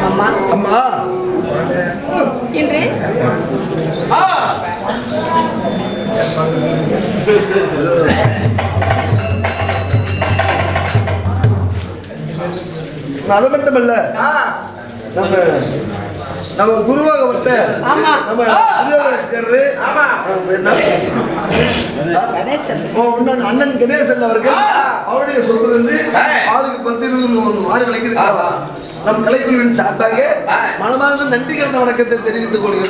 அம்மா அம்மா இன்று அது மட்டுமல்ல நம்ம குருவாகப்பட்ட நம்ம அண்ணன் கணேசன் அவர்கள் அவருடைய சொல்றது வந்து ஆளுக்கு 10-20 மாடுகளுக்கு இருக்காங்க. நம் கலைக்குழுவின் சார்பாக மனமார்ந்த நன்றி கலந்த வணக்கத்தை தெரிவித்துக் கொள்கிறோம்.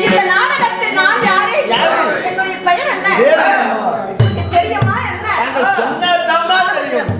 இந்த நாடகத்தில் நான் யாரு? என்னுடைய பெயர் என்ன? தெரியுமா என்ன? சொன்னதான் தெரியும்.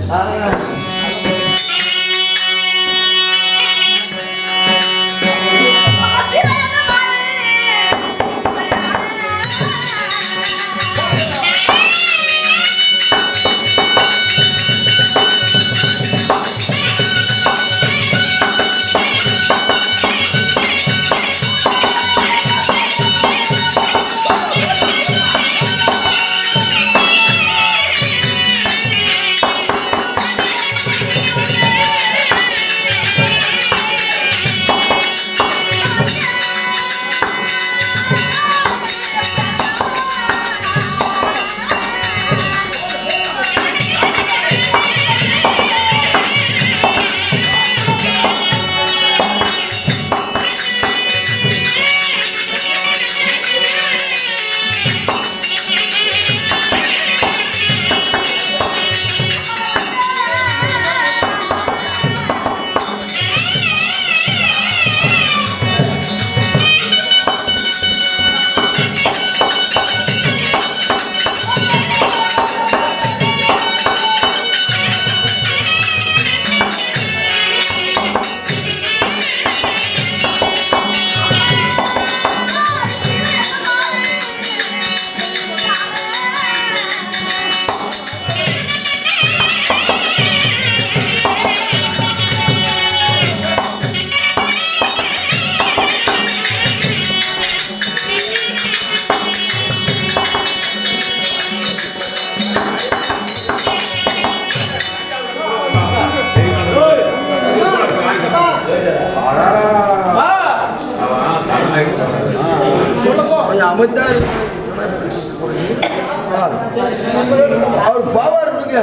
அவர் பாவா இருக்க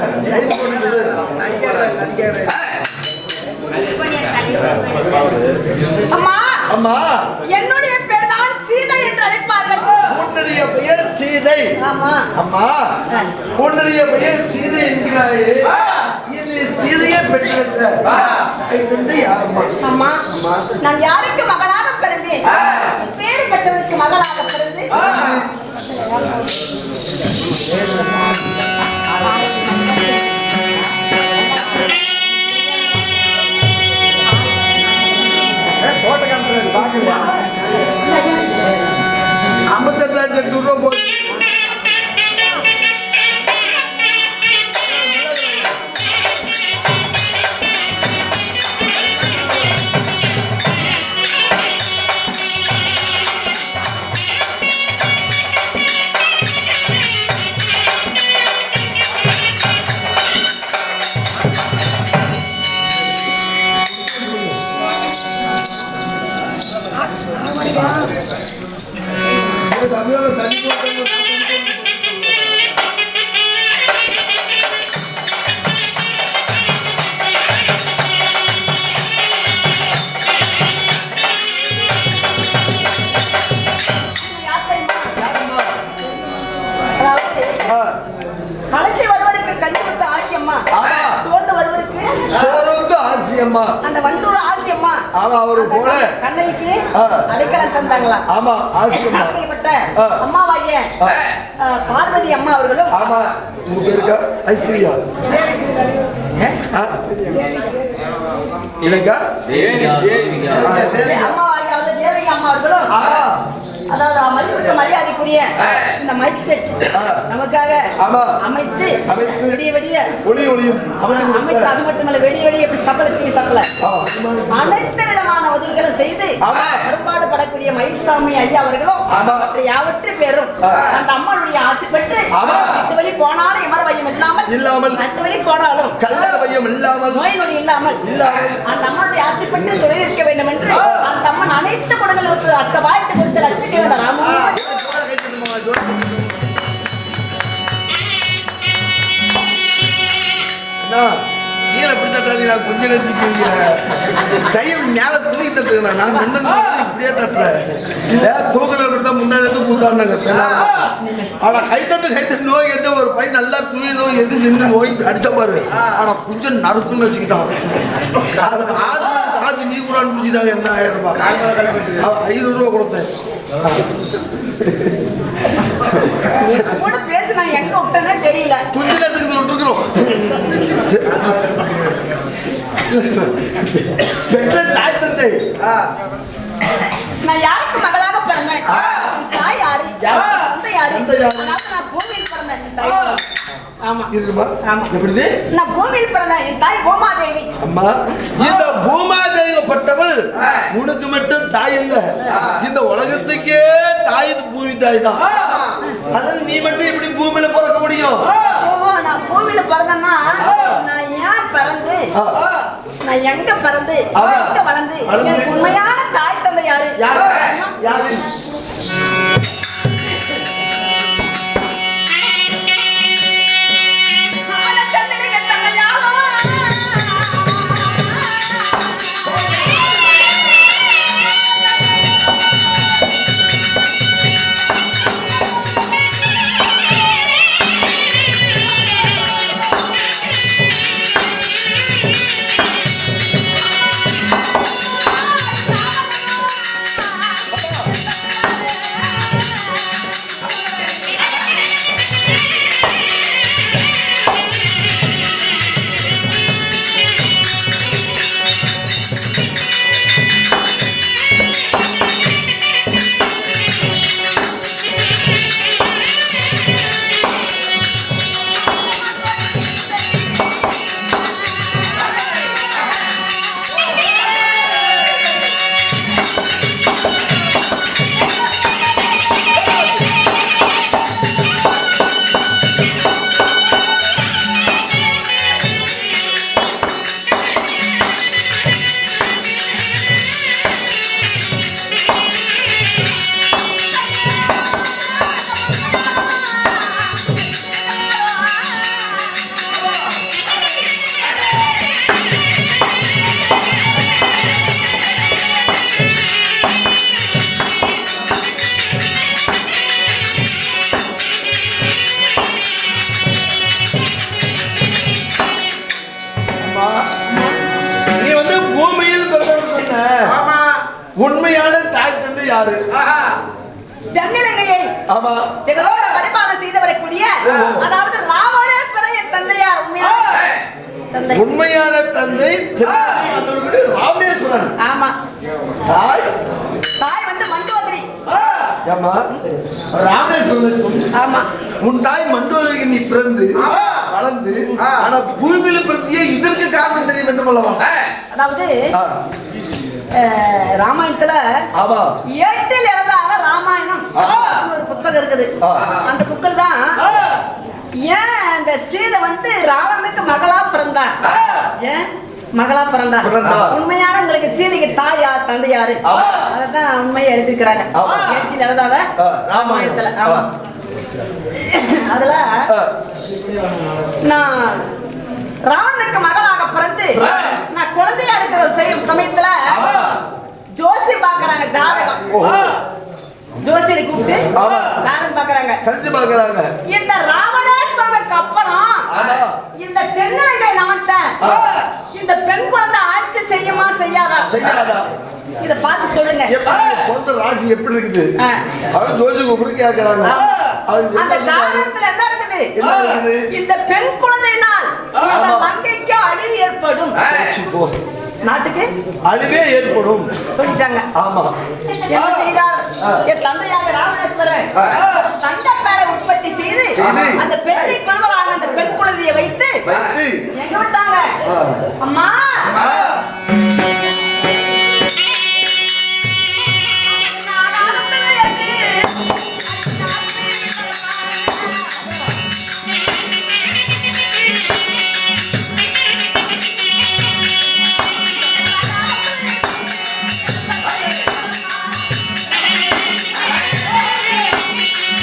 அம்மா என்னுடைய பெயர் தான் சீதை என்று அழைப்பார்கள். உன்னுடைய பெயர் சீதை? ஆமா. அம்மா உன்னுடைய பெயர் சீதை என்கிறாயே, இது சீதையை பெற்றெடுத்த அம்மா நான் யாருக்கு மகளாக பிறந்தேன்? பேரு பெற்றவருக்கு மகளாக பிறந்து தோட்டக்காரர் பாக்குறியா? 58,000 ரூபாய் போய் அந்த வண்டூர் ஆசியம்மா அவரு போல கண்ணைக்கு அடைக்கலம் தந்தாங்களா? ஆமா, ஆசியம்மா. அப்படிப்பட்ட அம்மாவாகிய பார்வதி அம்மா அவர்களும் ஆமா. உங்க பேருக்கா? ஐஸ்வர்யா இல்லைக்கா? அம்மாவாகிய தேவிகா அம்மா அவர்களும் அதாவது மரியாதைக்குரிய இந்த மைக் செட் நமக்காக அமைத்து விடிய விடிய ஒளியும் அமைத்து, அது மட்டுமல்ல வெடிய வெடிய சப்பளத்துக்கு சப்பள அனைத்து விதமான உதவிகளும் செய்து கருப்பாடு படக்கூடிய வரக்கூடிய மயில்சாமி ஐயா அவர்களும் யாவற்று பேரும் அந்த அம்மனுடைய ஆசை பெற்று 8 வழி போனாலும் எமர பயம் இல்லாமல் 8 வழி போனாலும் கல்யாண பயம் இல்லாமல் நோய் நொடி இல்லாமல் அந்த அம்மனுடைய ஆசை பெற்று தொழில் இருக்க வேண்டும் என்று அந்த அம்மன் அனைத்து குணங்களுக்கு அஸ்த வாய்த்து கொடுத்து ரசிக்க வேண்டாம் ராமு. கீழே எப்படி தட்டாதீங்க கொஞ்சம் ரசிக்கிறீங்க கையை மேல தூக்கி தட்டுறேன் நான் முன்ன இப்படியே தட்டுறேன் தூக்கின தான் முன்னாடி கூத்தாடினாங்க ஆனா கைத்தட்டு நோய் எடுத்த ஒரு பையன் நல்லா துணி நோய் எடுத்து நின்று நோய் அடிச்ச பாரு ஆனா கொஞ்சம் நறுக்குன்னு வச்சுக்கிட்டான் காசு நீ கூட அனுப்பிச்சுட்டாங்க என்ன 1000 ரூபாய் 500 ரூபா கொடுத்தேன் கூட பேச நான் எங்க விட்டேனே தெரியல கொஞ்ச நேரத்துக்கு விட்டுருக்கிறோம் தாய் தந்தை நான் யாருக்கு மகளாக பிறந்தேன் தாய் யாரு தந்தை யாரு நான் பூமியில் பிறந்தேன் ஆமா ஆமா எப்படி நான் பூமியில் பிறந்தேன் என் தாய் பூமாதேவி அம்மா இந்த பூமாதேவிப்பட்டவள் உனக்கு மட்டும் தாய் இல்ல இந்த உலகத்துக்கே தாய் பூமி தாய் தான் அதனால நீ மட்டும் எப்படி பூமியில பிறக்க முடியும் நான் பூமியில பிறந்தேன்னா நான் ஏன் பிறந்து நான் எங்க பிறந்து எங்க வளர்ந்து எனக்கு உண்மையான தாய் தந்தை யாரு யாரு உண்மையான தாய் தந்தை யாரு தென்னிலங்கையை ஆமா பரிபாலனை செய்து வரக்கூடிய அதாவது ராவணேஸ்வரர் என் தந்தையார் உண்மையான தந்தை ராவணேஸ்வரன் ஆமா தாய் தாய் வந்து மண்டோதரி ஆமா ராவணேஸ்வரன் ஆமா உன் தாய் மண்டோதரிக்கு நீ பிறந்து வளர்ந்து ஆனா பூமியில பிறந்தியே இதற்கு காரணம் தெரியும் என்று சொல்லவா அதாவது ராமாயணத்துல ஏட்டில் எழுதாத ராமாயணம் ஒரு புத்தகம் இருக்குது அந்த புக்கில் தான் ஏன் அந்த சீதை வந்து ராவணனுக்கு மகளா பிறந்தா ஏன் மகளா பிறந்தா உண்மையான உங்களுக்கு சீதைக்கு தாய் யார் தந்தை யாரு அதான் உண்மையை எழுதிருக்கிறாங்க ஏட்டில் எழுதாத ராமாயணத்துல அதுல நான் ராவணனுக்கு மகளாக பிறந்து நான் குழந்தையா இருக்கிற சமயத்துல ஜோசி பாக்குறாங்க ஜாதகம் ஜோசியரை கூப்பிட்டு ஜாதகம் பாக்குறாங்க இந்த ராவணேஸ்வரனுக்கு அப்புறம் இந்த தென்னிலங்கை நாட்டை இந்த பெண் குழந்தை ஆட்சி செய்யுமா செய்யாதா இத பார்த்து சொல்லுங்க பொண்ணு ராசி எப்படி இருக்குது அவன் ஜோசி கூப்பிட்டு கேக்குறாங்க அந்த ஜாதகத்துல என்ன இருக்குது இந்த பெண் குழந்தையினால் இந்த லங்கைக்கு அழிவு ஏற்படும் நாட்டுக்கு அழிவே ஏற்படும் சொல்லிட்டாங்க ஆமா என்ன செய்தார் என் தந்தையாக ராவணேஸ்வரர் தங்கப்பேளை உற்பத்தி செய்து அந்த பெண்ணை கொள்வராக அந்த பெண் குழந்தையை வைத்து எங்க விட்டாங்க அம்மா